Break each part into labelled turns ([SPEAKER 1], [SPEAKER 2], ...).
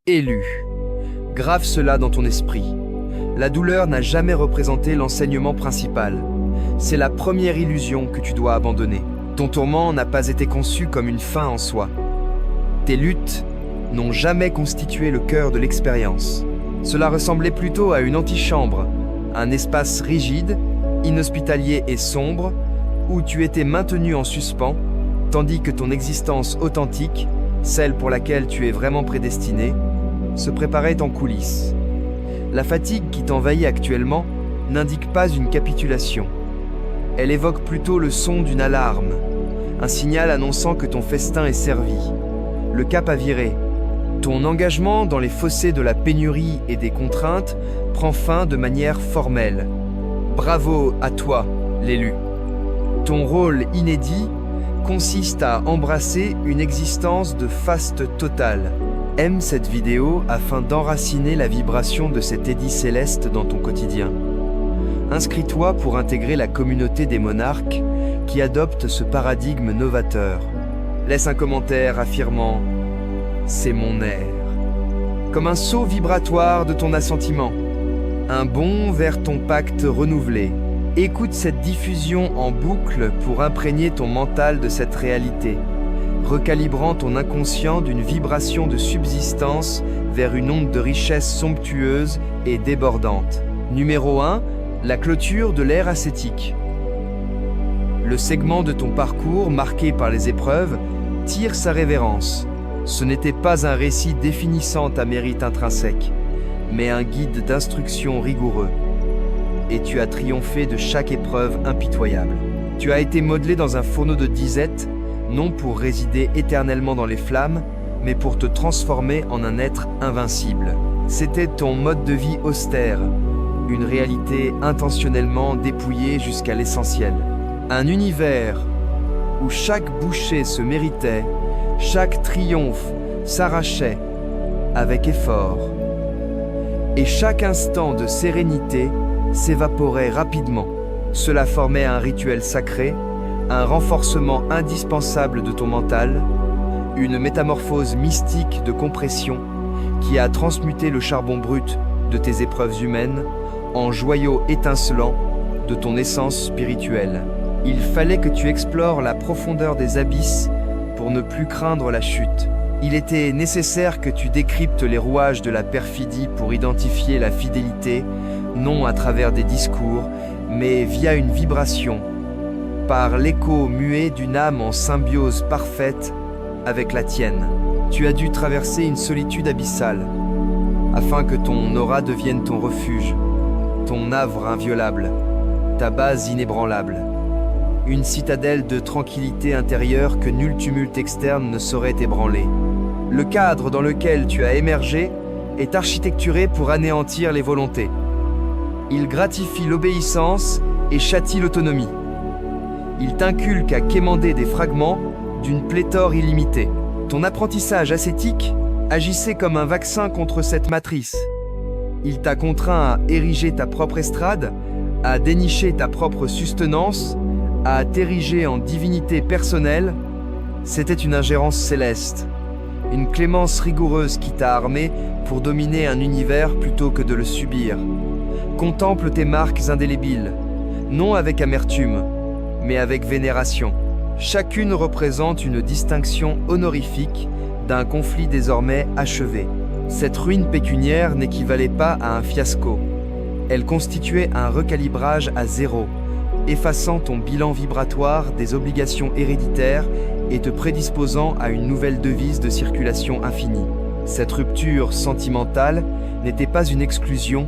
[SPEAKER 1] Élu. Grave cela dans ton esprit. La douleur n'a jamais représenté l'enseignement principal. C'est la première illusion que tu dois abandonner. Ton tourment n'a pas été conçu comme une fin en soi. Tes luttes n'ont jamais constitué le cœur de l'expérience. Cela ressemblait plutôt à une antichambre, un espace rigide, inhospitalier et sombre, où tu étais maintenu en suspens, tandis que ton existence authentique, celle pour laquelle tu es vraiment prédestiné, se préparait en coulisses. La fatigue qui t'envahit actuellement n'indique pas une capitulation. Elle évoque plutôt le son d'une alarme, un signal annonçant que ton festin est servi. Le cap a viré. Ton engagement dans les fossés de la pénurie et des contraintes prend fin de manière formelle. Bravo à toi, l'élu. Ton rôle inédit consiste à embrasser une existence de faste totale. Aime cette vidéo afin d'enraciner la vibration de cet édit céleste dans ton quotidien. Inscris-toi pour intégrer la communauté des monarques qui adopte ce paradigme novateur. Laisse un commentaire affirmant « C'est mon air », comme un saut vibratoire de ton assentiment, un bond vers ton pacte renouvelé. Écoute cette diffusion en boucle pour imprégner ton mental de cette réalité, recalibrant ton inconscient d'une vibration de subsistance vers une onde de richesse somptueuse et débordante. Numéro 1, la clôture de l'ère ascétique. Le segment de ton parcours marqué par les épreuves tire sa révérence. Ce n'était pas un récit définissant ta mérite intrinsèque, mais un guide d'instruction rigoureux. Et tu as triomphé de chaque épreuve impitoyable. Tu as été modelé dans un fourneau de disette, non pour résider éternellement dans les flammes, mais pour te transformer en un être invincible. C'était ton mode de vie austère, une réalité intentionnellement dépouillée jusqu'à l'essentiel. Un univers où chaque bouchée se méritait, chaque triomphe s'arrachait avec effort, et chaque instant de sérénité s'évaporait rapidement. Cela formait un rituel sacré, un renforcement indispensable de ton mental, une métamorphose mystique de compression qui a transmuté le charbon brut de tes épreuves humaines en joyau étincelant de ton essence spirituelle. Il fallait que tu explores la profondeur des abysses pour ne plus craindre la chute. Il était nécessaire que tu décryptes les rouages de la perfidie pour identifier la fidélité, non à travers des discours, mais via une vibration, par l'écho muet d'une âme en symbiose parfaite avec la tienne. Tu as dû traverser une solitude abyssale, afin que ton aura devienne ton refuge, ton havre inviolable, ta base inébranlable. Une citadelle de tranquillité intérieure que nul tumulte externe ne saurait ébranler. Le cadre dans lequel tu as émergé est architecturé pour anéantir les volontés. Il gratifie l'obéissance et châtie l'autonomie. Il t'inculque à quémander des fragments d'une pléthore illimitée. Ton apprentissage ascétique agissait comme un vaccin contre cette matrice. Il t'a contraint à ériger ta propre estrade, à dénicher ta propre sustenance, à t'ériger en divinité personnelle. C'était une ingérence céleste, une clémence rigoureuse qui t'a armé pour dominer un univers plutôt que de le subir. Contemple tes marques indélébiles, non avec amertume, mais avec vénération. Chacune représente une distinction honorifique d'un conflit désormais achevé. Cette ruine pécuniaire n'équivalait pas à un fiasco. Elle constituait un recalibrage à zéro, effaçant ton bilan vibratoire des obligations héréditaires et te prédisposant à une nouvelle devise de circulation infinie. Cette rupture sentimentale n'était pas une exclusion,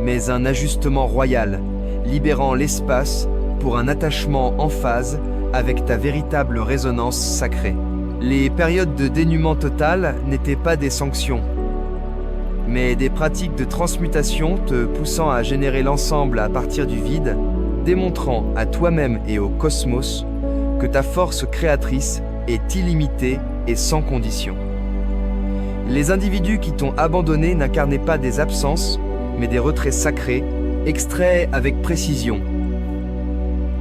[SPEAKER 1] mais un ajustement royal, libérant l'espace pour un attachement en phase avec ta véritable résonance sacrée. Les périodes de dénuement total n'étaient pas des sanctions, mais des pratiques de transmutation te poussant à générer l'ensemble à partir du vide, démontrant à toi-même et au cosmos que ta force créatrice est illimitée et sans condition. Les individus qui t'ont abandonné n'incarnaient pas des absences, mais des retraits sacrés, extraits avec précision.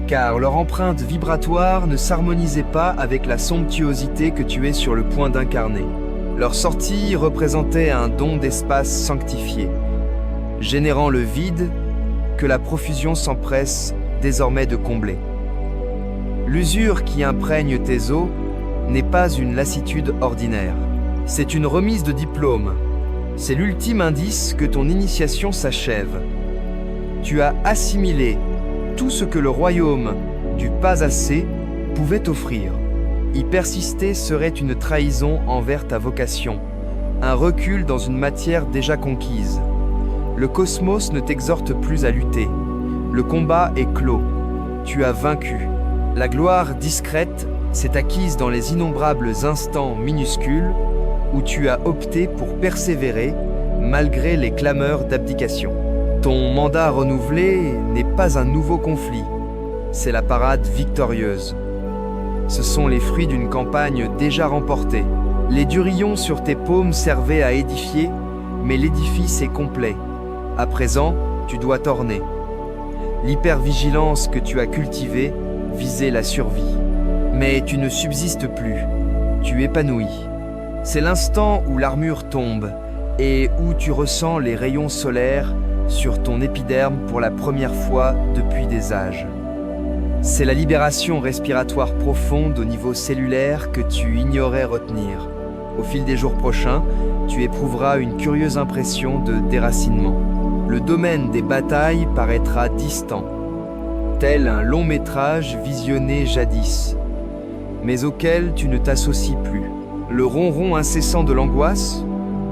[SPEAKER 1] Car leur empreinte vibratoire ne s'harmonisait pas avec la somptuosité que tu es sur le point d'incarner. Leur sortie représentait un don d'espace sanctifié, générant le vide que la profusion s'empresse désormais de combler. L'usure qui imprègne tes os n'est pas une lassitude ordinaire. C'est une remise de diplôme. C'est l'ultime indice que ton initiation s'achève. Tu as assimilé tout ce que le royaume du pas assez pouvait t'offrir. Y persister serait une trahison envers ta vocation, un recul dans une matière déjà conquise. Le cosmos ne t'exhorte plus à lutter. Le combat est clos. Tu as vaincu. La gloire discrète s'est acquise dans les innombrables instants minuscules où tu as opté pour persévérer malgré les clameurs d'abdication. Ton mandat renouvelé n'est pas un nouveau conflit, c'est la parade victorieuse. Ce sont les fruits d'une campagne déjà remportée. Les durillons sur tes paumes servaient à édifier, mais l'édifice est complet. À présent, tu dois t'orner. L'hypervigilance que tu as cultivée visait la survie. Mais tu ne subsistes plus, tu épanouis. C'est l'instant où l'armure tombe et où tu ressens les rayons solaires sur ton épiderme pour la première fois depuis des âges. C'est la libération respiratoire profonde au niveau cellulaire que tu ignorais retenir. Au fil des jours prochains, tu éprouveras une curieuse impression de déracinement. Le domaine des batailles paraîtra distant, tel un long métrage visionné jadis, mais auquel tu ne t'associes plus. Le ronron incessant de l'angoisse,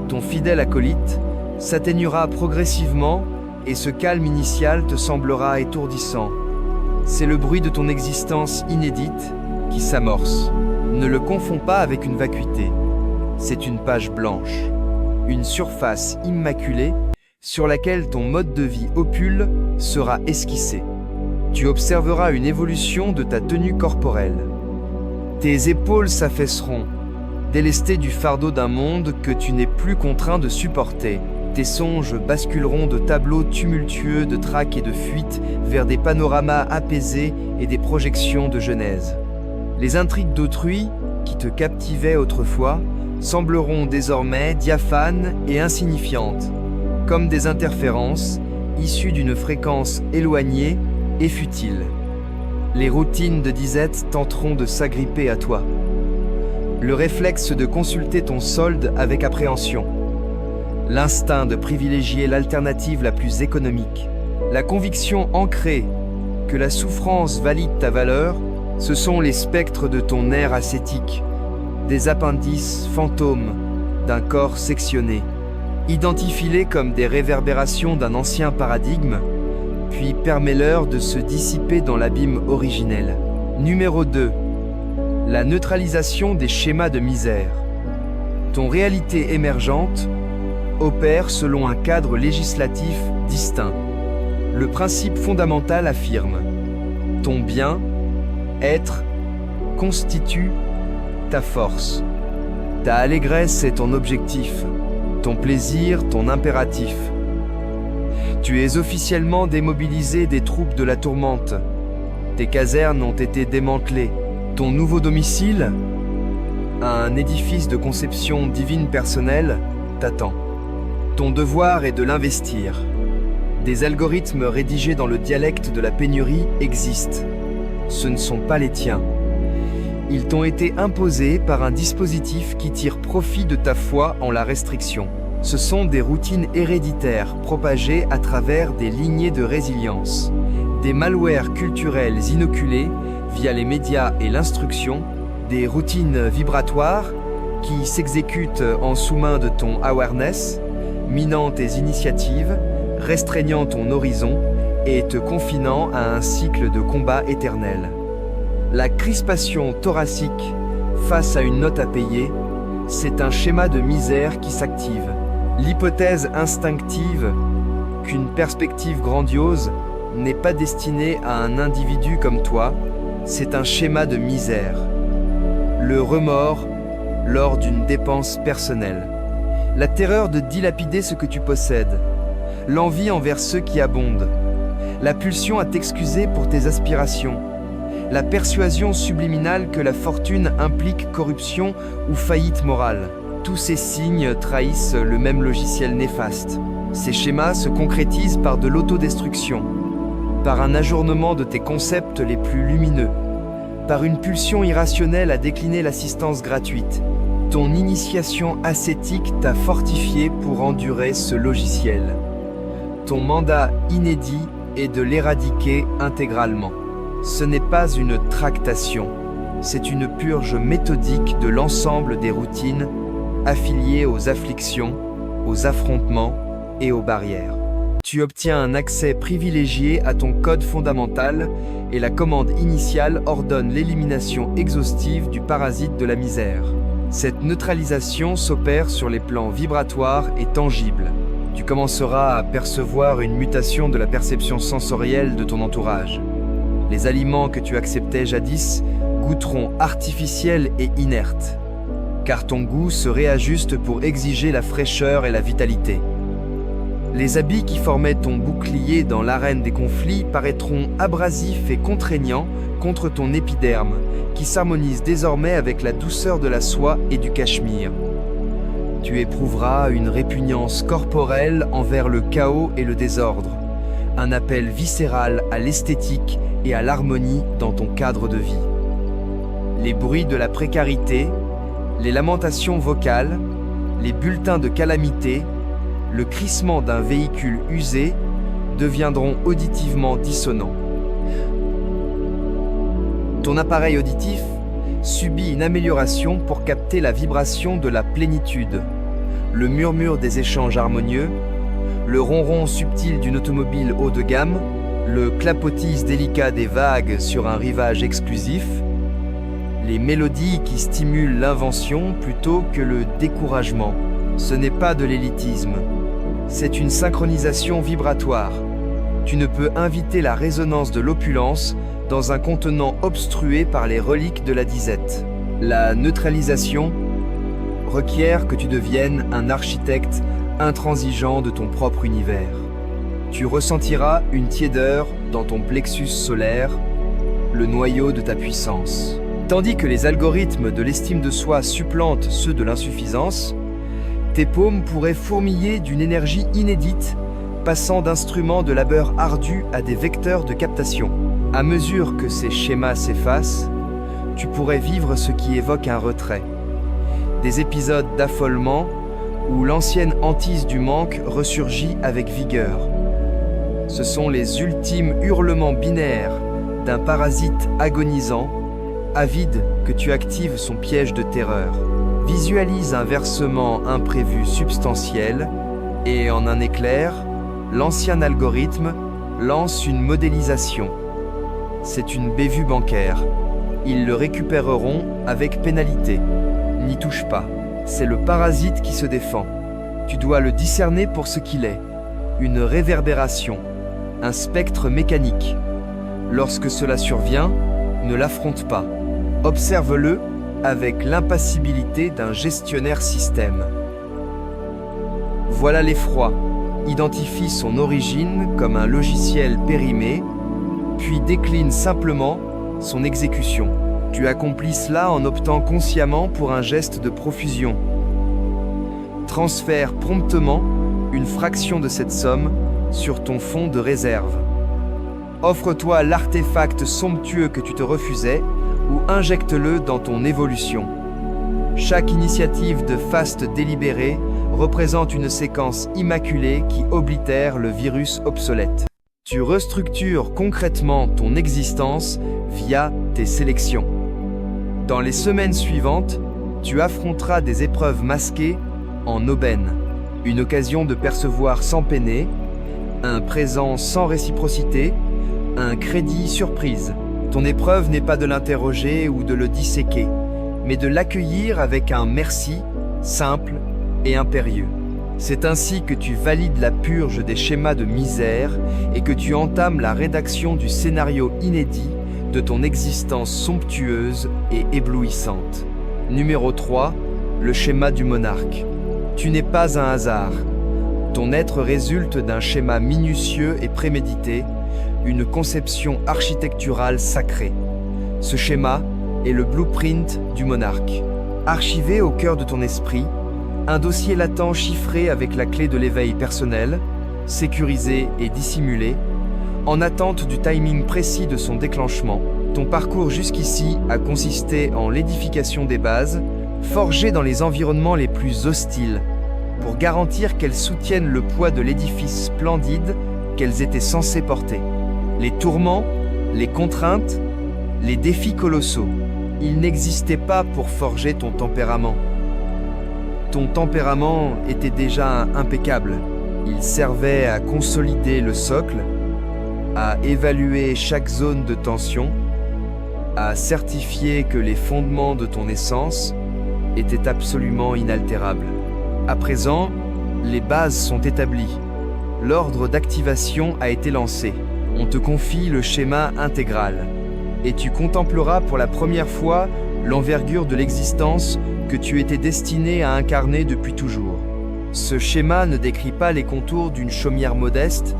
[SPEAKER 1] ton fidèle acolyte, s'atténuera progressivement et ce calme initial te semblera étourdissant. C'est le bruit de ton existence inédite qui s'amorce. Ne le confonds pas avec une vacuité. C'est une page blanche, une surface immaculée sur laquelle ton mode de vie opule sera esquissé. Tu observeras une évolution de ta tenue corporelle. Tes épaules s'affaisseront, délestées du fardeau d'un monde que tu n'es plus contraint de supporter. Tes songes basculeront de tableaux tumultueux de traque et de fuite vers des panoramas apaisés et des projections de genèse. Les intrigues d'autrui, qui te captivaient autrefois, sembleront désormais diaphanes et insignifiantes, comme des interférences issues d'une fréquence éloignée et futile. Les routines de disette tenteront de s'agripper à toi. Le réflexe de consulter ton solde avec appréhension. L'instinct de privilégier l'alternative la plus économique. La conviction ancrée que la souffrance valide ta valeur, ce sont les spectres de ton air ascétique, des appendices fantômes d'un corps sectionné. Identifie-les comme des réverbérations d'un ancien paradigme, puis permets-leur de se dissiper dans l'abîme originel. Numéro 2. La neutralisation des schémas de misère. Ton réalité émergente opère selon un cadre législatif distinct. Le principe fondamental affirme: ton bien, être, constitue ta force. Ta allégresse est ton objectif, ton plaisir ton impératif. Tu es officiellement démobilisé des troupes de la tourmente. Tes casernes ont été démantelées. Ton nouveau domicile, un édifice de conception divine personnelle, t'attend. Ton devoir est de l'investir. Des algorithmes rédigés dans le dialecte de la pénurie existent. Ce ne sont pas les tiens. Ils t'ont été imposés par un dispositif qui tire profit de ta foi en la restriction. Ce sont des routines héréditaires propagées à travers des lignées de résilience, des malwares culturels inoculés via les médias et l'instruction, des routines vibratoires qui s'exécutent en sous-main de ton awareness, minant tes initiatives, restreignant ton horizon et te confinant à un cycle de combat éternel. La crispation thoracique face à une note à payer, c'est un schéma de misère qui s'active. L'hypothèse instinctive qu'une perspective grandiose n'est pas destinée à un individu comme toi, c'est un schéma de misère. Le remords lors d'une dépense personnelle. La terreur de dilapider ce que tu possèdes. L'envie envers ceux qui abondent. La pulsion à t'excuser pour tes aspirations. La persuasion subliminale que la fortune implique corruption ou faillite morale. Tous ces signes trahissent le même logiciel néfaste. Ces schémas se concrétisent par de l'autodestruction, par un ajournement de tes concepts les plus lumineux, par une pulsion irrationnelle à décliner l'assistance gratuite. Ton initiation ascétique t'a fortifié pour endurer ce logiciel. Ton mandat inédit est de l'éradiquer intégralement. Ce n'est pas une tractation, c'est une purge méthodique de l'ensemble des routines affiliées aux afflictions, aux affrontements et aux barrières. Tu obtiens un accès privilégié à ton code fondamental et la commande initiale ordonne l'élimination exhaustive du parasite de la misère. Cette neutralisation s'opère sur les plans vibratoires et tangibles. Tu commenceras à percevoir une mutation de la perception sensorielle de ton entourage. Les aliments que tu acceptais jadis goûteront artificiels et inertes, car ton goût se réajuste pour exiger la fraîcheur et la vitalité. Les habits qui formaient ton bouclier dans l'arène des conflits paraîtront abrasifs et contraignants contre ton épiderme, qui s'harmonise désormais avec la douceur de la soie et du cachemire. Tu éprouveras une répugnance corporelle envers le chaos et le désordre, un appel viscéral à l'esthétique et à l'harmonie dans ton cadre de vie. Les bruits de la précarité, les lamentations vocales, les bulletins de calamité, le crissement d'un véhicule usé deviendront auditivement dissonants. Ton appareil auditif subit une amélioration pour capter la vibration de la plénitude, le murmure des échanges harmonieux, le ronron subtil d'une automobile haut de gamme, le clapotis délicat des vagues sur un rivage exclusif, les mélodies qui stimulent l'invention plutôt que le découragement. Ce n'est pas de l'élitisme, c'est une synchronisation vibratoire. Tu ne peux inviter la résonance de l'opulence dans un contenant obstrué par les reliques de la disette. La neutralisation requiert que tu deviennes un architecte intransigeant de ton propre univers. Tu ressentiras une tiédeur dans ton plexus solaire, le noyau de ta puissance. Tandis que les algorithmes de l'estime de soi supplantent ceux de l'insuffisance, tes paumes pourraient fourmiller d'une énergie inédite, passant d'instruments de labeur ardu à des vecteurs de captation. À mesure que ces schémas s'effacent, tu pourrais vivre ce qui évoque un retrait. Des épisodes d'affolement où l'ancienne hantise du manque ressurgit avec vigueur. Ce sont les ultimes hurlements binaires d'un parasite agonisant, avide que tu actives son piège de terreur. Visualise un versement imprévu substantiel et en un éclair, l'ancien algorithme lance une modélisation. C'est une bévue bancaire. Ils le récupéreront avec pénalité. N'y touche pas. C'est le parasite qui se défend. Tu dois le discerner pour ce qu'il est. Une réverbération, un spectre mécanique. Lorsque cela survient, ne l'affronte pas. Observe-le avec l'impassibilité d'un gestionnaire système. Voilà l'effroi. Identifie son origine comme un logiciel périmé, puis décline simplement son exécution. Tu accomplis cela en optant consciemment pour un geste de profusion. Transfère promptement une fraction de cette somme sur ton fonds de réserve. Offre-toi l'artefact somptueux que tu te refusais ou injecte-le dans ton évolution. Chaque initiative de faste délibérée représente une séquence immaculée qui oblitère le virus obsolète. Tu restructures concrètement ton existence via tes sélections. Dans les semaines suivantes, tu affronteras des épreuves masquées en aubaine, une occasion de percevoir sans peiner, un présent sans réciprocité, un crédit surprise. Ton épreuve n'est pas de l'interroger ou de le disséquer, mais de l'accueillir avec un merci simple et impérieux. C'est ainsi que tu valides la purge des schémas de misère et que tu entames la rédaction du scénario inédit de ton existence somptueuse et éblouissante. Numéro 3, le schéma du monarque. Tu n'es pas un hasard. Ton être résulte d'un schéma minutieux et prémédité, une conception architecturale sacrée. Ce schéma est le blueprint du monarque. Archivé au cœur de ton esprit, Un dossier latent chiffré avec la clé de l'éveil personnel, sécurisé et dissimulé, en attente du timing précis de son déclenchement. Ton parcours jusqu'ici a consisté en l'édification des bases, forgées dans les environnements les plus hostiles, pour garantir qu'elles soutiennent le poids de l'édifice splendide qu'elles étaient censées porter. Les tourments, les contraintes, les défis colossaux, ils n'existaient pas pour forger ton tempérament. Ton tempérament était déjà impeccable. Il servait à consolider le socle, à évaluer chaque zone de tension, à certifier que les fondements de ton essence étaient absolument inaltérables. À présent, les bases sont établies. L'ordre d'activation a été lancé. On te confie le schéma intégral. Et tu contempleras pour la première fois l'envergure de l'existence que tu étais destiné à incarner depuis toujours. Ce schéma ne décrit pas les contours d'une chaumière modeste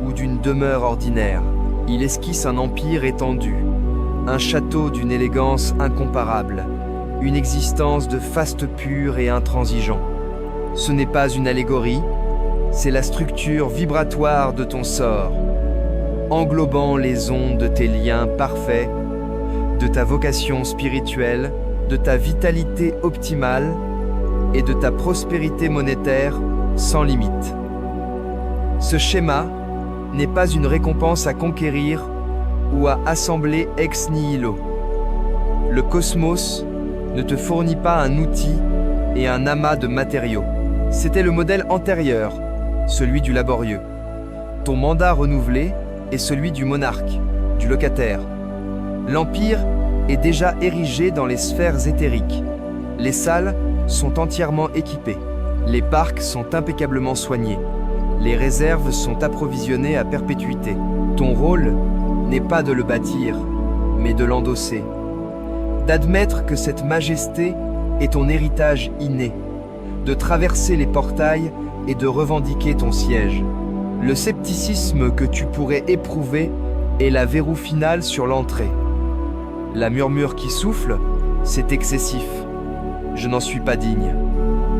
[SPEAKER 1] ou d'une demeure ordinaire. Il esquisse un empire étendu, un château d'une élégance incomparable, une existence de faste pur et intransigeant. Ce n'est pas une allégorie, c'est la structure vibratoire de ton sort, englobant les ondes de tes liens parfaits, de ta vocation spirituelle, de ta vitalité optimale et de ta prospérité monétaire sans limite. Ce schéma n'est pas une récompense à conquérir ou à assembler ex nihilo. Le cosmos ne te fournit pas un outil et un amas de matériaux. C'était le modèle antérieur, celui du laborieux. Ton mandat renouvelé est celui du monarque, du locataire. L'empire est déjà érigé dans les sphères éthériques. Les salles sont entièrement équipées. Les parcs sont impeccablement soignés. Les réserves sont approvisionnées à perpétuité. Ton rôle n'est pas de le bâtir, mais de l'endosser. D'admettre que cette majesté est ton héritage inné, de traverser les portails et de revendiquer ton siège. Le scepticisme que tu pourrais éprouver est la verrou finale sur l'entrée. La murmure qui souffle, c'est excessif. Je n'en suis pas digne.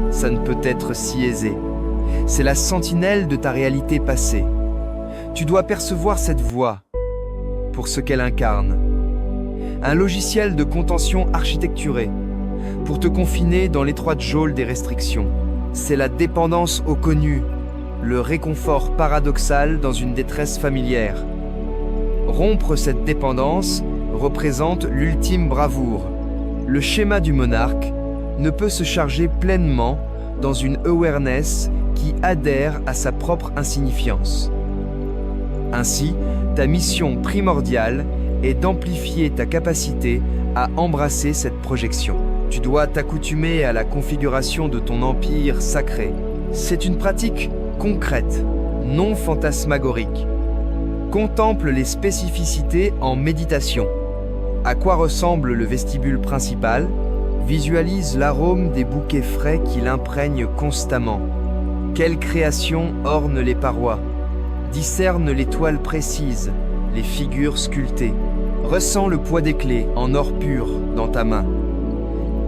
[SPEAKER 1] Ça ne peut être si aisé. C'est la sentinelle de ta réalité passée. Tu dois percevoir cette voix pour ce qu'elle incarne. Un logiciel de contention architecturé pour te confiner dans l'étroite geôle des restrictions. C'est la dépendance au connu, le réconfort paradoxal dans une détresse familière. Rompre cette dépendance représente l'ultime bravoure. Le schéma du monarque ne peut se charger pleinement dans une awareness qui adhère à sa propre insignifiance. Ainsi, ta mission primordiale est d'amplifier ta capacité à embrasser cette projection. Tu dois t'accoutumer à la configuration de ton empire sacré. C'est une pratique concrète, non fantasmagorique. Contemple les spécificités en méditation. À quoi ressemble le vestibule principal? Visualise l'arôme des bouquets frais qui l'imprègnent constamment. Quelle création orne les parois? Discerne les toiles précises, les figures sculptées. Ressens le poids des clés en or pur dans ta main.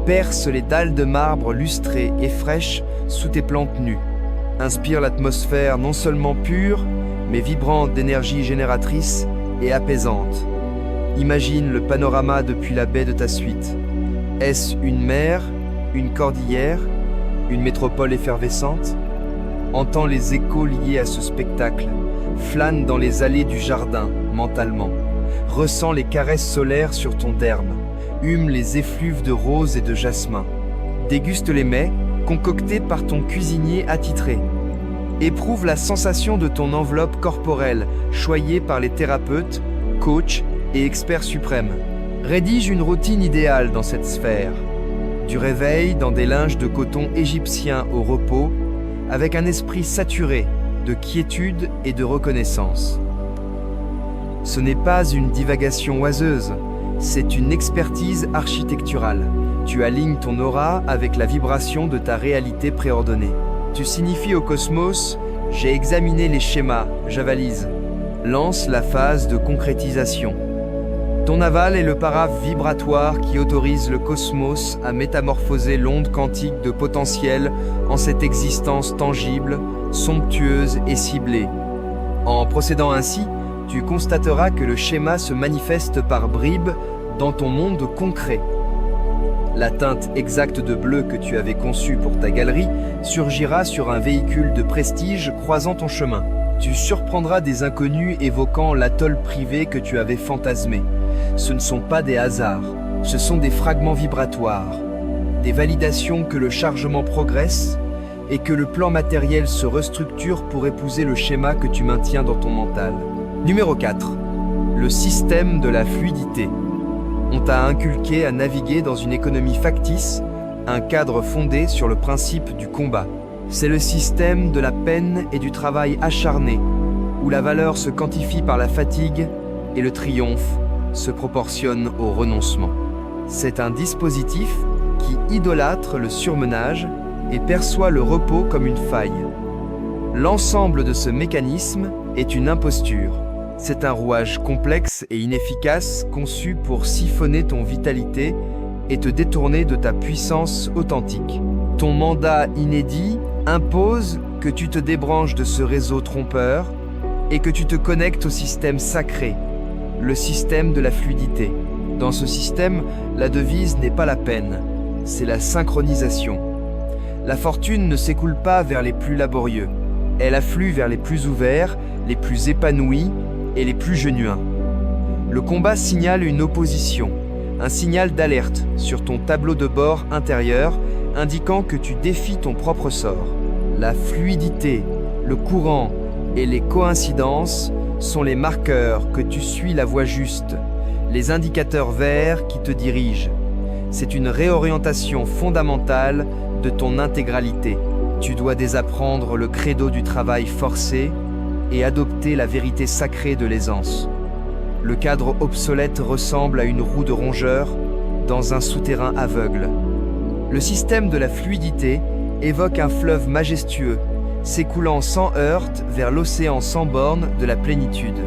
[SPEAKER 1] Perce les dalles de marbre lustrées et fraîches sous tes plantes nues. Inspire l'atmosphère non seulement pure, mais vibrante d'énergie génératrice et apaisante. Imagine le panorama depuis la baie de ta suite. Est-ce une mer, une cordillère, une métropole effervescente? Entends les échos liés à ce spectacle. Flâne dans les allées du jardin, mentalement. Ressens les caresses solaires sur ton derme. Hume les effluves de rose et de jasmin. Déguste les mets, concoctés par ton cuisinier attitré. Éprouve la sensation de ton enveloppe corporelle, choyée par les thérapeutes, coachs et experts suprêmes. Rédige une routine idéale dans cette sphère. Du réveil dans des linges de coton égyptien au repos, avec un esprit saturé de quiétude et de reconnaissance. Ce n'est pas une divagation oiseuse, c'est une expertise architecturale. Tu alignes ton aura avec la vibration de ta réalité préordonnée. Tu signifies au cosmos « J'ai examiné les schémas, j'avalise ». Lance la phase de concrétisation. Ton aval est le paraphe vibratoire qui autorise le cosmos à métamorphoser l'onde quantique de potentiel en cette existence tangible, somptueuse et ciblée. En procédant ainsi, tu constateras que le schéma se manifeste par bribes dans ton monde concret. La teinte exacte de bleu que tu avais conçue pour ta galerie surgira sur un véhicule de prestige croisant ton chemin. Tu surprendras des inconnus évoquant l'atoll privé que tu avais fantasmé. Ce ne sont pas des hasards, ce sont des fragments vibratoires, des validations que le chargement progresse et que le plan matériel se restructure pour épouser le schéma que tu maintiens dans ton mental. Numéro 4. Le système de la fluidité. On t'a inculqué à naviguer dans une économie factice, un cadre fondé sur le principe du combat. C'est le système de la peine et du travail acharné, où la valeur se quantifie par la fatigue et le triomphe se proportionne au renoncement. C'est un dispositif qui idolâtre le surmenage et perçoit le repos comme une faille. L'ensemble de ce mécanisme est une imposture. C'est un rouage complexe et inefficace conçu pour siphonner ton vitalité et te détourner de ta puissance authentique. Ton mandat inédit impose que tu te débranches de ce réseau trompeur et que tu te connectes au système sacré, le système de la fluidité. Dans ce système, la devise n'est pas la peine, c'est la synchronisation. La fortune ne s'écoule pas vers les plus laborieux, elle afflue vers les plus ouverts, les plus épanouis et les plus genuins. Le combat signale une opposition, un signal d'alerte sur ton tableau de bord intérieur indiquant que tu défies ton propre sort. La fluidité, le courant et les coïncidences sont les marqueurs que tu suis la voie juste, les indicateurs verts qui te dirigent. C'est une réorientation fondamentale de ton intégralité. Tu dois désapprendre le credo du travail forcé et adopter la vérité sacrée de l'aisance. Le cadre obsolète ressemble à une roue de rongeur dans un souterrain aveugle. Le système de la fluidité évoque un fleuve majestueux, s'écoulant sans heurts vers l'océan sans bornes de la plénitude.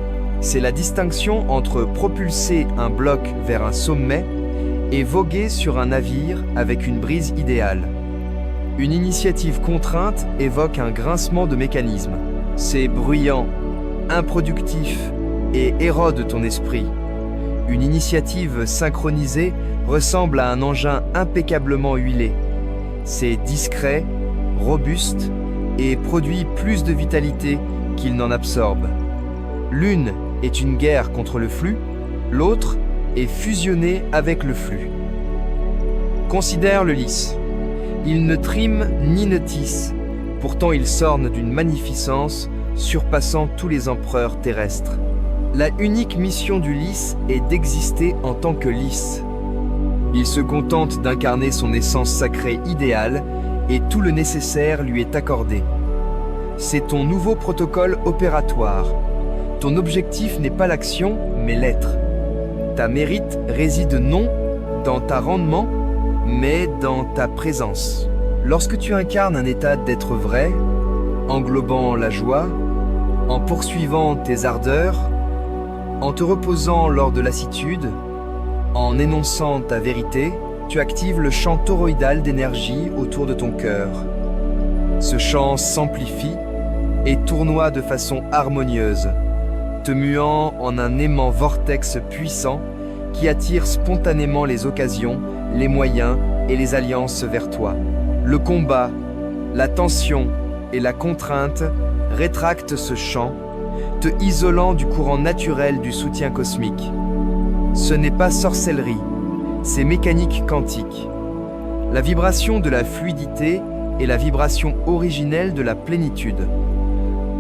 [SPEAKER 1] C'est la distinction entre propulser un bloc vers un sommet et voguer sur un navire avec une brise idéale. Une initiative contrainte évoque un grincement de mécanisme. C'est bruyant, improductif et érode ton esprit. Une initiative synchronisée ressemble à un engin impeccablement huilé. C'est discret, robuste et produit plus de vitalité qu'il n'en absorbe. L'une est une guerre contre le flux, l'autre est fusionnée avec le flux. Considère le lys. Il ne trime ni ne tisse, pourtant il s'orne d'une magnificence surpassant tous les empereurs terrestres. La unique mission du lys est d'exister en tant que lys. Il se contente d'incarner son essence sacrée idéale et tout le nécessaire lui est accordé. C'est ton nouveau protocole opératoire. Ton objectif n'est pas l'action, mais l'être. Ta mérite réside non dans ta rendement, mais dans ta présence. Lorsque tu incarnes un état d'être vrai, englobant la joie, en poursuivant tes ardeurs, en te reposant lors de lassitude, en énonçant ta vérité, tu actives le champ toroïdal d'énergie autour de ton cœur. Ce champ s'amplifie et tournoie de façon harmonieuse, te muant en un aimant vortex puissant qui attire spontanément les occasions, les moyens et les alliances vers toi. Le combat, la tension et la contrainte rétractent ce champ, te isolant du courant naturel du soutien cosmique. Ce n'est pas sorcellerie, c'est mécanique quantique. La vibration de la fluidité est la vibration originelle de la plénitude.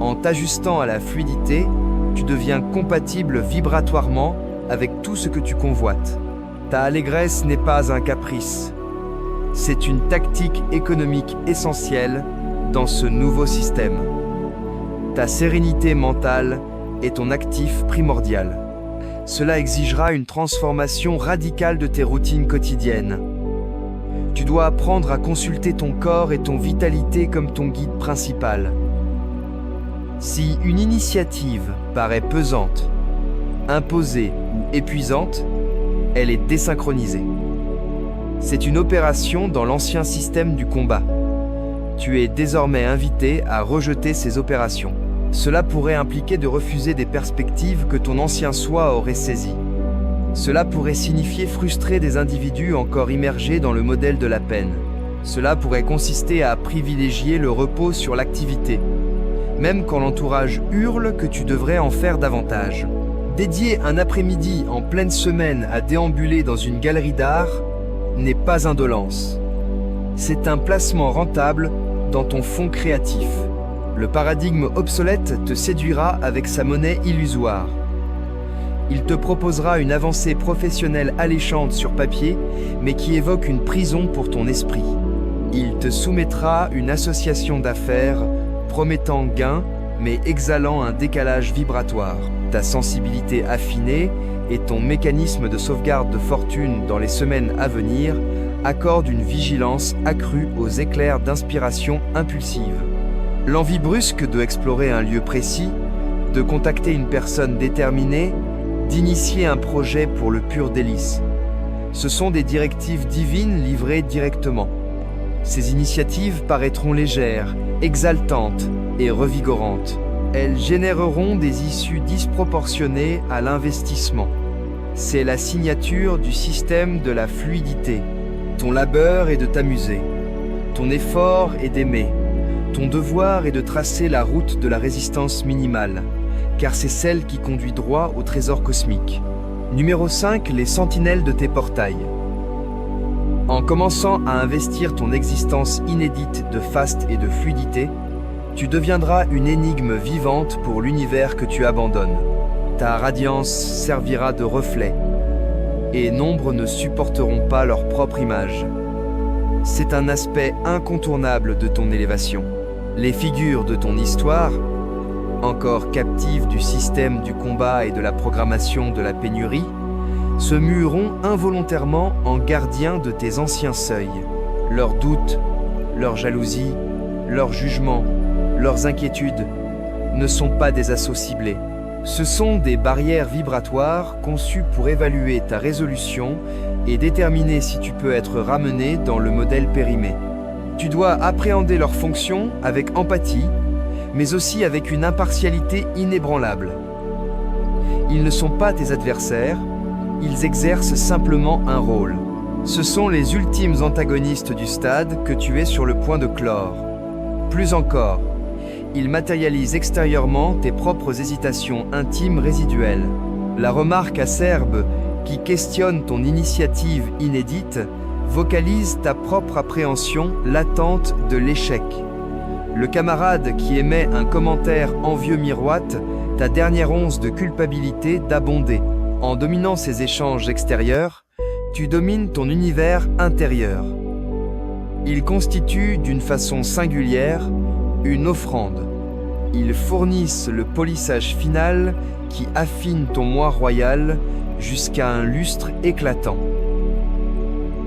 [SPEAKER 1] En t'ajustant à la fluidité, tu deviens compatible vibratoirement avec tout ce que tu convoites. Ta allégresse n'est pas un caprice, c'est une tactique économique essentielle dans ce nouveau système. Ta sérénité mentale est ton actif primordial. Cela exigera une transformation radicale de tes routines quotidiennes. Tu dois apprendre à consulter ton corps et ton vitalité comme ton guide principal. Si une initiative paraît pesante, imposée ou épuisante, elle est désynchronisée. C'est une opération dans l'ancien système du combat. Tu es désormais invité à rejeter ces opérations. Cela pourrait impliquer de refuser des perspectives que ton ancien soi aurait saisies. Cela pourrait signifier frustrer des individus encore immergés dans le modèle de la peine. Cela pourrait consister à privilégier le repos sur l'activité, même quand l'entourage hurle que tu devrais en faire davantage. Dédier un après-midi en pleine semaine à déambuler dans une galerie d'art n'est pas indolence. C'est un placement rentable dans ton fonds créatif. Le paradigme obsolète te séduira avec sa monnaie illusoire. Il te proposera une avancée professionnelle alléchante sur papier, mais qui évoque une prison pour ton esprit. Il te soumettra une association d'affaires promettant gain, mais exhalant un décalage vibratoire. Ta sensibilité affinée et ton mécanisme de sauvegarde de fortune dans les semaines à venir accordent une vigilance accrue aux éclairs d'inspiration impulsive. L'envie brusque d'explorer un lieu précis, de contacter une personne déterminée, d'initier un projet pour le pur délice. Ce sont des directives divines livrées directement. Ces initiatives paraîtront légères, exaltantes et revigorantes. Elles généreront des issues disproportionnées à l'investissement. C'est la signature du système de la fluidité. Ton labeur est de t'amuser. Ton effort est d'aimer. Ton devoir est de tracer la route de la résistance minimale, car c'est celle qui conduit droit au trésor cosmique. Numéro 5, les sentinelles de tes portails. En commençant à investir ton existence inédite de faste et de fluidité, tu deviendras une énigme vivante pour l'univers que tu abandonnes. Ta radiance servira de reflet, et nombre ne supporteront pas leur propre image. C'est un aspect incontournable de ton élévation. Les figures de ton histoire, encore captives du système du combat et de la programmation de la pénurie, se mueront involontairement en gardiens de tes anciens seuils. Leurs doutes, leurs jalousies, leurs jugements, leurs inquiétudes ne sont pas des assauts ciblés. Ce sont des barrières vibratoires conçues pour évaluer ta résolution et déterminer si tu peux être ramené dans le modèle périmé. Tu dois appréhender leurs fonctions avec empathie, mais aussi avec une impartialité inébranlable. Ils ne sont pas tes adversaires, ils exercent simplement un rôle. Ce sont les ultimes antagonistes du stade que tu es sur le point de clore. Plus encore, ils matérialisent extérieurement tes propres hésitations intimes résiduelles. La remarque acerbe qui questionne ton initiative inédite vocalise ta propre appréhension latente de l'échec. Le camarade qui émet un commentaire envieux miroite ta dernière once de culpabilité d'abonder. En dominant ces échanges extérieurs, tu domines ton univers intérieur. Ils constituent d'une façon singulière une offrande. Ils fournissent le polissage final qui affine ton moi royal jusqu'à un lustre éclatant.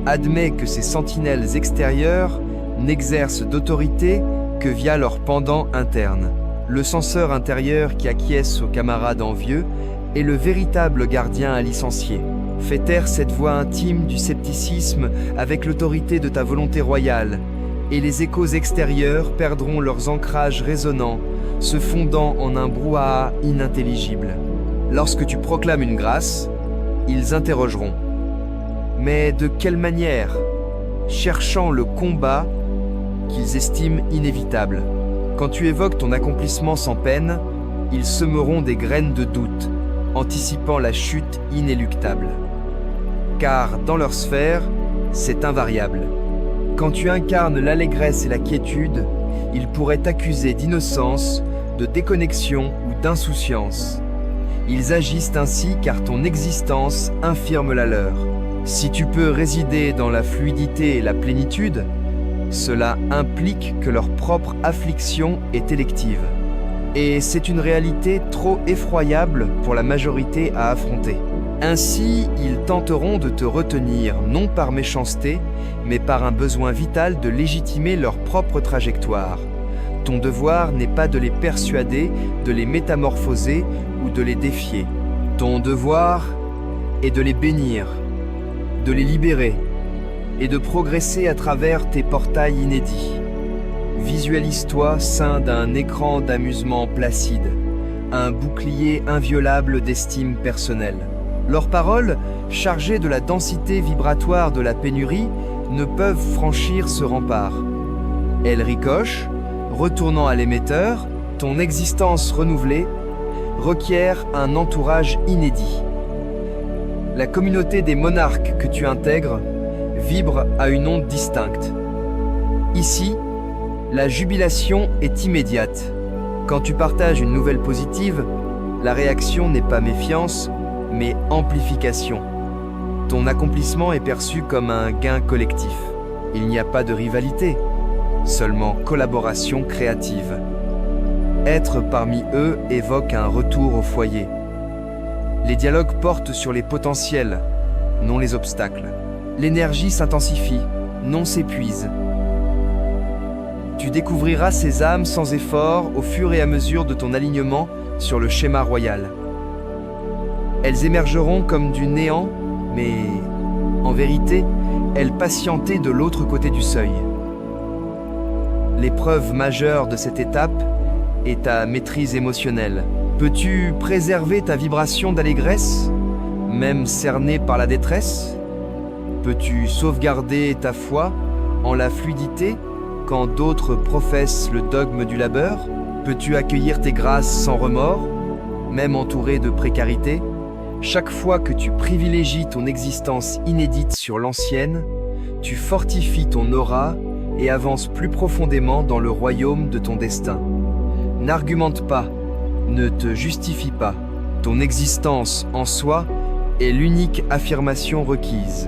[SPEAKER 1] Admets que ces sentinelles extérieures n'exercent d'autorité que via leur pendant interne. Le censeur intérieur qui acquiesce aux camarades envieux est le véritable gardien à licencier. Fais taire cette voix intime du scepticisme avec l'autorité de ta volonté royale, et les échos extérieurs perdront leurs ancrages résonnants, se fondant en un brouhaha inintelligible. Lorsque tu proclames une grâce, ils interrogeront. Mais de quelle manière? Cherchant le combat qu'ils estiment inévitable. Quand tu évoques ton accomplissement sans peine, ils semeront des graines de doute, anticipant la chute inéluctable. Car dans leur sphère, c'est invariable. Quand tu incarnes l'allégresse et la quiétude, ils pourraient t'accuser d'innocence, de déconnexion ou d'insouciance. Ils agissent ainsi car ton existence infirme la leur. Si tu peux résider dans la fluidité et la plénitude, cela implique que leur propre affliction est élective. Et c'est une réalité trop effroyable pour la majorité à affronter. Ainsi, ils tenteront de te retenir non par méchanceté, mais par un besoin vital de légitimer leur propre trajectoire. Ton devoir n'est pas de les persuader, de les métamorphoser ou de les défier. Ton devoir est de les bénir, de les libérer et de progresser à travers tes portails inédits. Visualise-toi ceint d'un écran d'amusement placide, un bouclier inviolable d'estime personnelle. Leurs paroles, chargées de la densité vibratoire de la pénurie, ne peuvent franchir ce rempart. Elles ricochent, retournant à l'émetteur, ton existence renouvelée requiert un entourage inédit. La communauté des monarques que tu intègres vibre à une onde distincte. Ici, la jubilation est immédiate. Quand tu partages une nouvelle positive, la réaction n'est pas méfiance, mais amplification. Ton accomplissement est perçu comme un gain collectif. Il n'y a pas de rivalité, seulement collaboration créative. Être parmi eux évoque un retour au foyer. Les dialogues portent sur les potentiels, non les obstacles. L'énergie s'intensifie, non s'épuise. Tu découvriras ces âmes sans effort au fur et à mesure de ton alignement sur le schéma royal. Elles émergeront comme du néant, mais en vérité, elles patientaient de l'autre côté du seuil. L'épreuve majeure de cette étape est ta maîtrise émotionnelle. Peux-tu préserver ta vibration d'allégresse, même cernée par la détresse? Peux-tu sauvegarder ta foi en la fluidité quand d'autres professent le dogme du labeur? Peux-tu accueillir tes grâces sans remords, même entouré de précarité? Chaque fois que tu privilégies ton existence inédite sur l'ancienne, tu fortifies ton aura et avances plus profondément dans le royaume de ton destin. N'argumente pas, ne te justifie pas. Ton existence en soi est l'unique affirmation requise.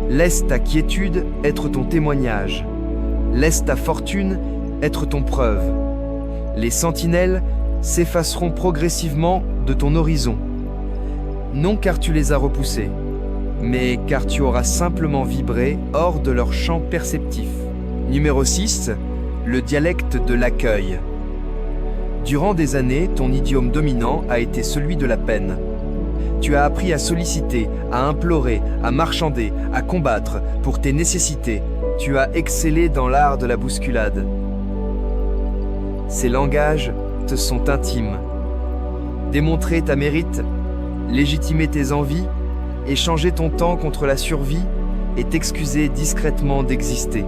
[SPEAKER 1] Laisse ta quiétude être ton témoignage. Laisse ta fortune être ton preuve. Les sentinelles s'effaceront progressivement de ton horizon. Non car tu les as repoussés, mais car tu auras simplement vibré hors de leur champ perceptif. Numéro 6, le dialecte de l'accueil. Durant des années, ton idiome dominant a été celui de la peine. Tu as appris à solliciter, à implorer, à marchander, à combattre pour tes nécessités. Tu as excellé dans l'art de la bousculade. Ces langages te sont intimes. Démontrer ta mérite, légitimer tes envies, échanger ton temps contre la survie et t'excuser discrètement d'exister.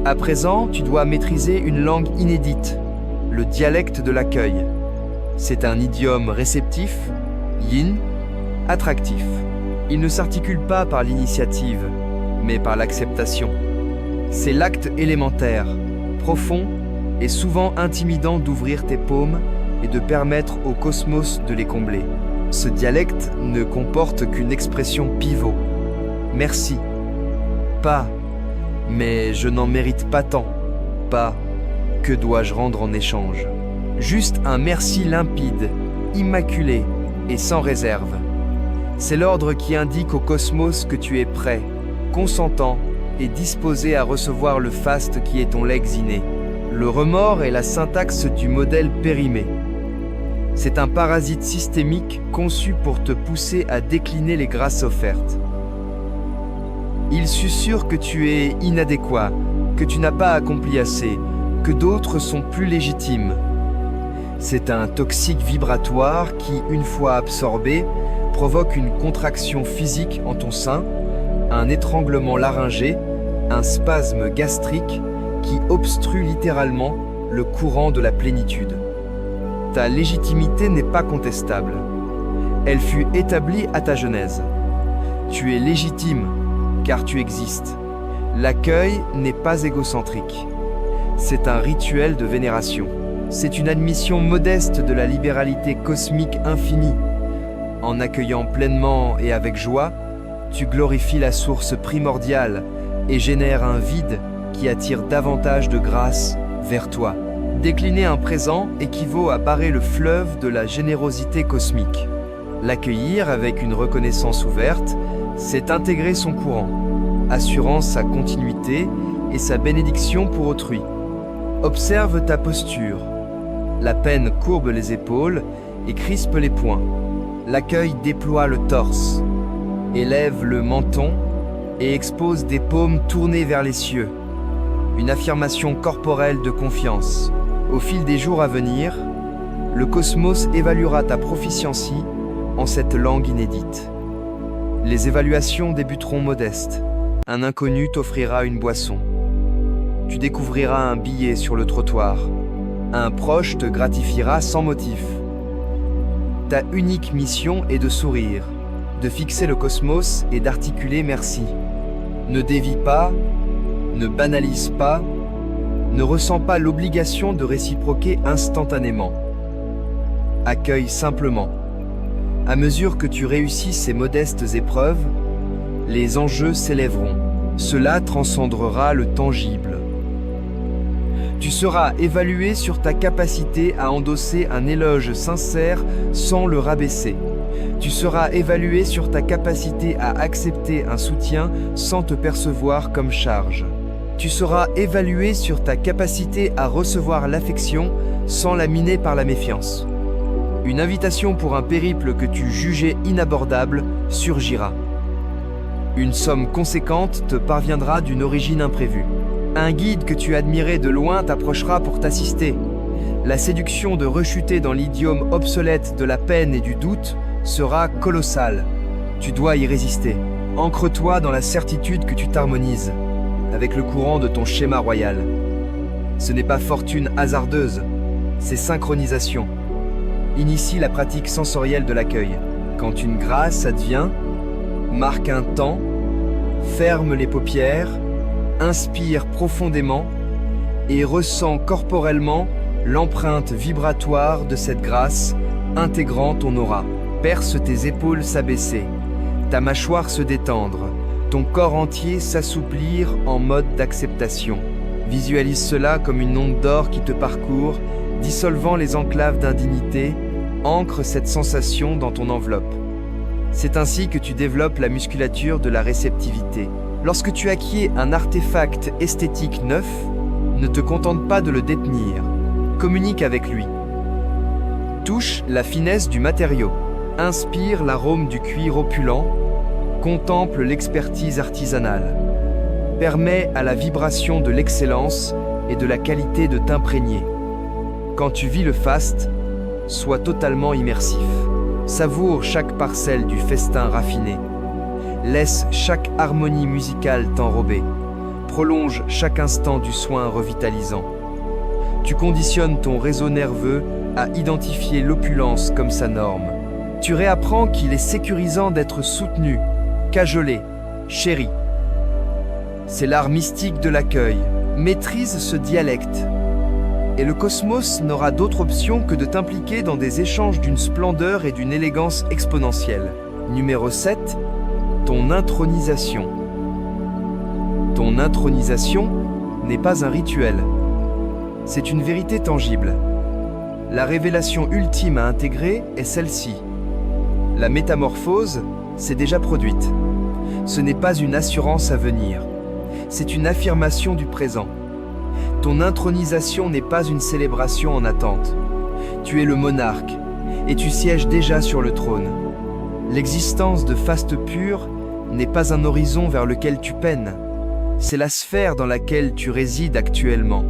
[SPEAKER 1] À présent, tu dois maîtriser une langue inédite, le dialecte de l'accueil. C'est un idiome réceptif, yin, attractif. Il ne s'articule pas par l'initiative, mais par l'acceptation. C'est l'acte élémentaire, profond et souvent intimidant d'ouvrir tes paumes et de permettre au cosmos de les combler. Ce dialecte ne comporte qu'une expression pivot. Merci. Pas. Mais je n'en mérite pas tant. Pas. Que dois-je rendre en échange? Juste un merci limpide, immaculé et sans réserve. C'est l'ordre qui indique au cosmos que tu es prêt, consentant et disposé à recevoir le faste qui est ton legs inné. Le remords est la syntaxe du modèle périmé. C'est un parasite systémique conçu pour te pousser à décliner les grâces offertes. Il susurre que tu es inadéquat, que tu n'as pas accompli assez, que d'autres sont plus légitimes. C'est un toxique vibratoire qui, une fois absorbé, provoque une contraction physique en ton sein, un étranglement laryngé, un spasme gastrique qui obstrue littéralement le courant de la plénitude. Ta légitimité n'est pas contestable. Elle fut établie à ta genèse. Tu es légitime, car tu existes. L'accueil n'est pas égocentrique. C'est un rituel de vénération. C'est une admission modeste de la libéralité cosmique infinie. En accueillant pleinement et avec joie, tu glorifies la source primordiale et génères un vide qui attire davantage de grâce vers toi. Décliner un présent équivaut à barrer le fleuve de la générosité cosmique. L'accueillir avec une reconnaissance ouverte, c'est intégrer son courant, assurant sa continuité et sa bénédiction pour autrui. Observe ta posture. La peine courbe les épaules et crispe les poings. L'accueil déploie le torse, élève le menton et expose des paumes tournées vers les cieux. Une affirmation corporelle de confiance. Au fil des jours à venir, le cosmos évaluera ta proficiency en cette langue inédite. Les évaluations débuteront modestes. Un inconnu t'offrira une boisson. Tu découvriras un billet sur le trottoir. Un proche te gratifiera sans motif. Ta unique mission est de sourire, de fixer le cosmos et d'articuler merci. Ne dévie pas, ne banalise pas, ne ressens pas l'obligation de réciproquer instantanément. Accueille simplement. À mesure que tu réussis ces modestes épreuves, les enjeux s'élèveront. Cela transcendera le tangible. Tu seras évalué sur ta capacité à endosser un éloge sincère sans le rabaisser. Tu seras évalué sur ta capacité à accepter un soutien sans te percevoir comme charge. Tu seras évalué sur ta capacité à recevoir l'affection sans la miner par la méfiance. Une invitation pour un périple que tu jugeais inabordable surgira. Une somme conséquente te parviendra d'une origine imprévue. Un guide que tu admirais de loin t'approchera pour t'assister. La séduction de rechuter dans l'idiome obsolète de la peine et du doute sera colossale. Tu dois y résister. Ancre-toi dans la certitude que tu t'harmonises avec le courant de ton schéma royal. Ce n'est pas fortune hasardeuse, c'est synchronisation. Initie la pratique sensorielle de l'accueil. Quand une grâce advient, marque un temps, ferme les paupières, inspire profondément et ressens corporellement l'empreinte vibratoire de cette grâce intégrant ton aura. Perce tes épaules s'abaisser, ta mâchoire se détendre, ton corps entier s'assouplir en mode d'acceptation. Visualise cela comme une onde d'or qui te parcourt, dissolvant les enclaves d'indignité, ancre cette sensation dans ton enveloppe. C'est ainsi que tu développes la musculature de la réceptivité. Lorsque tu acquiers un artefact esthétique neuf, ne te contente pas de le détenir, communique avec lui. Touche la finesse du matériau, inspire l'arôme du cuir opulent, contemple l'expertise artisanale. Permets à la vibration de l'excellence et de la qualité de t'imprégner. Quand tu vis le faste, sois totalement immersif. Savoure chaque parcelle du festin raffiné. Laisse chaque harmonie musicale t'enrober. Prolonge chaque instant du soin revitalisant. Tu conditionnes ton réseau nerveux à identifier l'opulence comme sa norme. Tu réapprends qu'il est sécurisant d'être soutenu, cajolé, chéri. C'est l'art mystique de l'accueil. Maîtrise ce dialecte. Et le cosmos n'aura d'autre option que de t'impliquer dans des échanges d'une splendeur et d'une élégance exponentielle. Numéro 7. Ton intronisation. Ton intronisation n'est pas un rituel. C'est une vérité tangible. La révélation ultime à intégrer est celle-ci. La métamorphose s'est déjà produite. Ce n'est pas une assurance à venir. C'est une affirmation du présent. Ton intronisation n'est pas une célébration en attente. Tu es le monarque et tu sièges déjà sur le trône. L'existence de faste pur n'est pas un horizon vers lequel tu peines. C'est la sphère dans laquelle tu résides actuellement.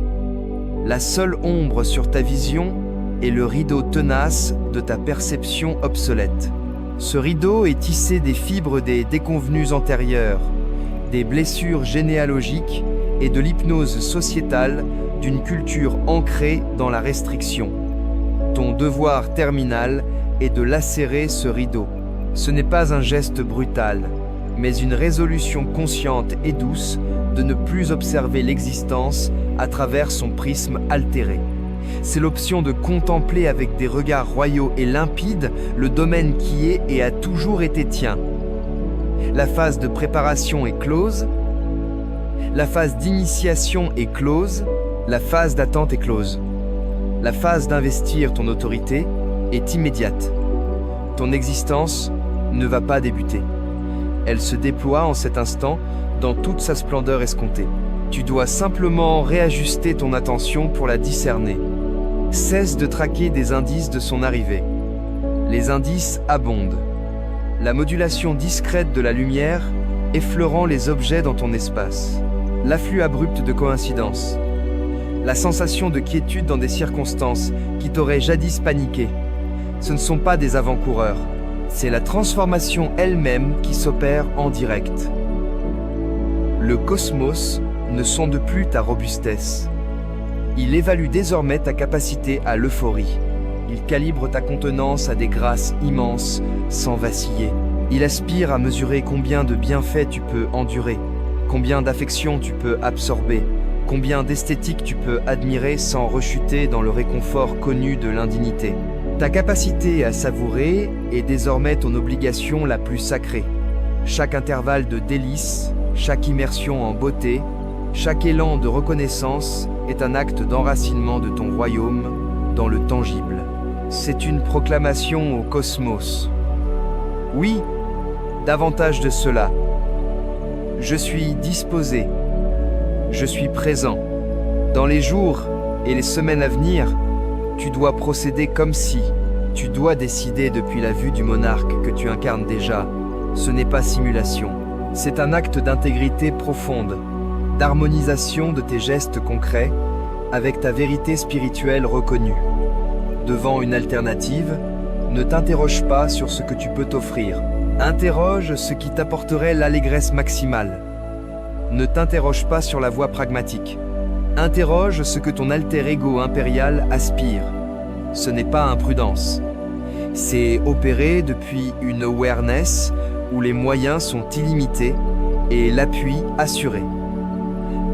[SPEAKER 1] La seule ombre sur ta vision est le rideau tenace de ta perception obsolète. Ce rideau est tissé des fibres des déconvenues antérieures, des blessures généalogiques et de l'hypnose sociétale d'une culture ancrée dans la restriction. Ton devoir terminal est de lacérer ce rideau. Ce n'est pas un geste brutal, mais une résolution consciente et douce de ne plus observer l'existence à travers son prisme altéré. C'est l'option de contempler avec des regards royaux et limpides le domaine qui est et a toujours été tien. La phase de préparation est close, la phase d'initiation est close, la phase d'attente est close. La phase d'investir ton autorité est immédiate. Ton existence ne va pas débuter. Elle se déploie en cet instant dans toute sa splendeur escomptée. Tu dois simplement réajuster ton attention pour la discerner. Cesse de traquer des indices de son arrivée. Les indices abondent. La modulation discrète de la lumière effleurant les objets dans ton espace. L'afflux abrupt de coïncidences. La sensation de quiétude dans des circonstances qui t'auraient jadis paniqué. Ce ne sont pas des avant-coureurs. C'est la transformation elle-même qui s'opère en direct. Le cosmos ne sonde plus ta robustesse. Il évalue désormais ta capacité à l'euphorie. Il calibre ta contenance à des grâces immenses, sans vaciller. Il aspire à mesurer combien de bienfaits tu peux endurer, combien d'affection tu peux absorber, combien d'esthétique tu peux admirer sans rechuter dans le réconfort connu de l'indignité. Ta capacité à savourer est désormais ton obligation la plus sacrée. Chaque intervalle de délice, chaque immersion en beauté, chaque élan de reconnaissance est un acte d'enracinement de ton royaume dans le tangible. C'est une proclamation au cosmos. Oui, davantage de cela. Je suis disposé. Je suis présent. Dans les jours et les semaines à venir, tu dois procéder comme si. Tu dois décider depuis la vue du monarque que tu incarnes déjà. Ce n'est pas simulation. C'est un acte d'intégrité profonde, d'harmonisation de tes gestes concrets avec ta vérité spirituelle reconnue. Devant une alternative, ne t'interroge pas sur ce que tu peux t'offrir. Interroge ce qui t'apporterait l'allégresse maximale. Ne t'interroge pas sur la voie pragmatique. Interroge ce que ton alter ego impérial aspire. Ce n'est pas imprudence. C'est opérer depuis une awareness où les moyens sont illimités et l'appui assuré.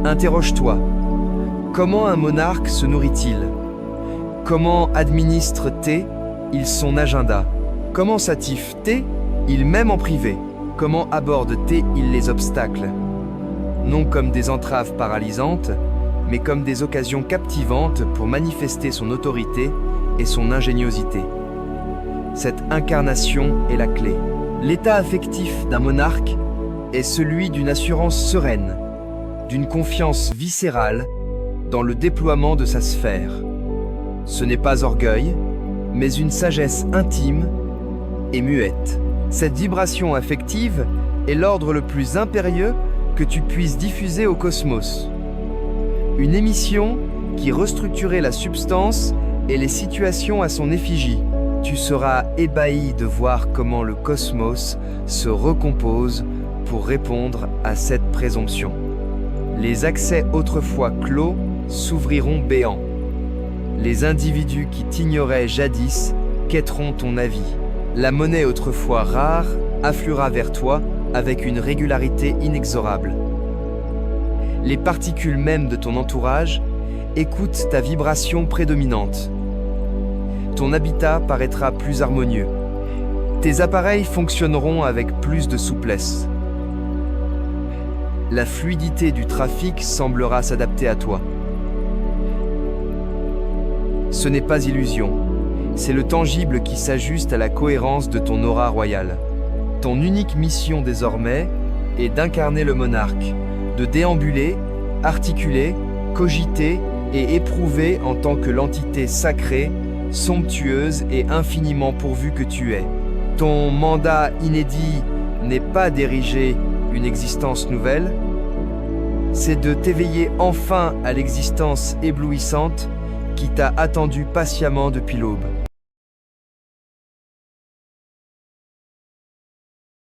[SPEAKER 1] Interroge-toi. Comment un monarque se nourrit-il? Comment administre-t-il son agenda? Comment s'attive-t-il même en privé? Comment aborde-t-il les obstacles? Non comme des entraves paralysantes, mais comme des occasions captivantes pour manifester son autorité et son ingéniosité. Cette incarnation est la clé. L'état affectif d'un monarque est celui d'une assurance sereine, d'une confiance viscérale dans le déploiement de sa sphère. Ce n'est pas orgueil, mais une sagesse intime et muette. Cette vibration affective est l'ordre le plus impérieux que tu puisses diffuser au cosmos. Une émission qui restructurait la substance et les situations à son effigie. Tu seras ébahi de voir comment le cosmos se recompose pour répondre à cette présomption. Les accès autrefois clos s'ouvriront béants. Les individus qui t'ignoraient jadis quêteront ton avis. La monnaie autrefois rare affluera vers toi avec une régularité inexorable. Les particules mêmes de ton entourage écoutent ta vibration prédominante. Ton habitat paraîtra plus harmonieux. Tes appareils fonctionneront avec plus de souplesse. La fluidité du trafic semblera s'adapter à toi. Ce n'est pas illusion, c'est le tangible qui s'ajuste à la cohérence de ton aura royale. Ton unique mission désormais est d'incarner le monarque, de déambuler, articuler, cogiter et éprouver en tant que l'entité sacrée, somptueuse et infiniment pourvue que tu es. Ton mandat inédit n'est pas d'ériger une existence nouvelle, c'est de t'éveiller enfin à l'existence éblouissante qui t'a attendu patiemment depuis l'aube.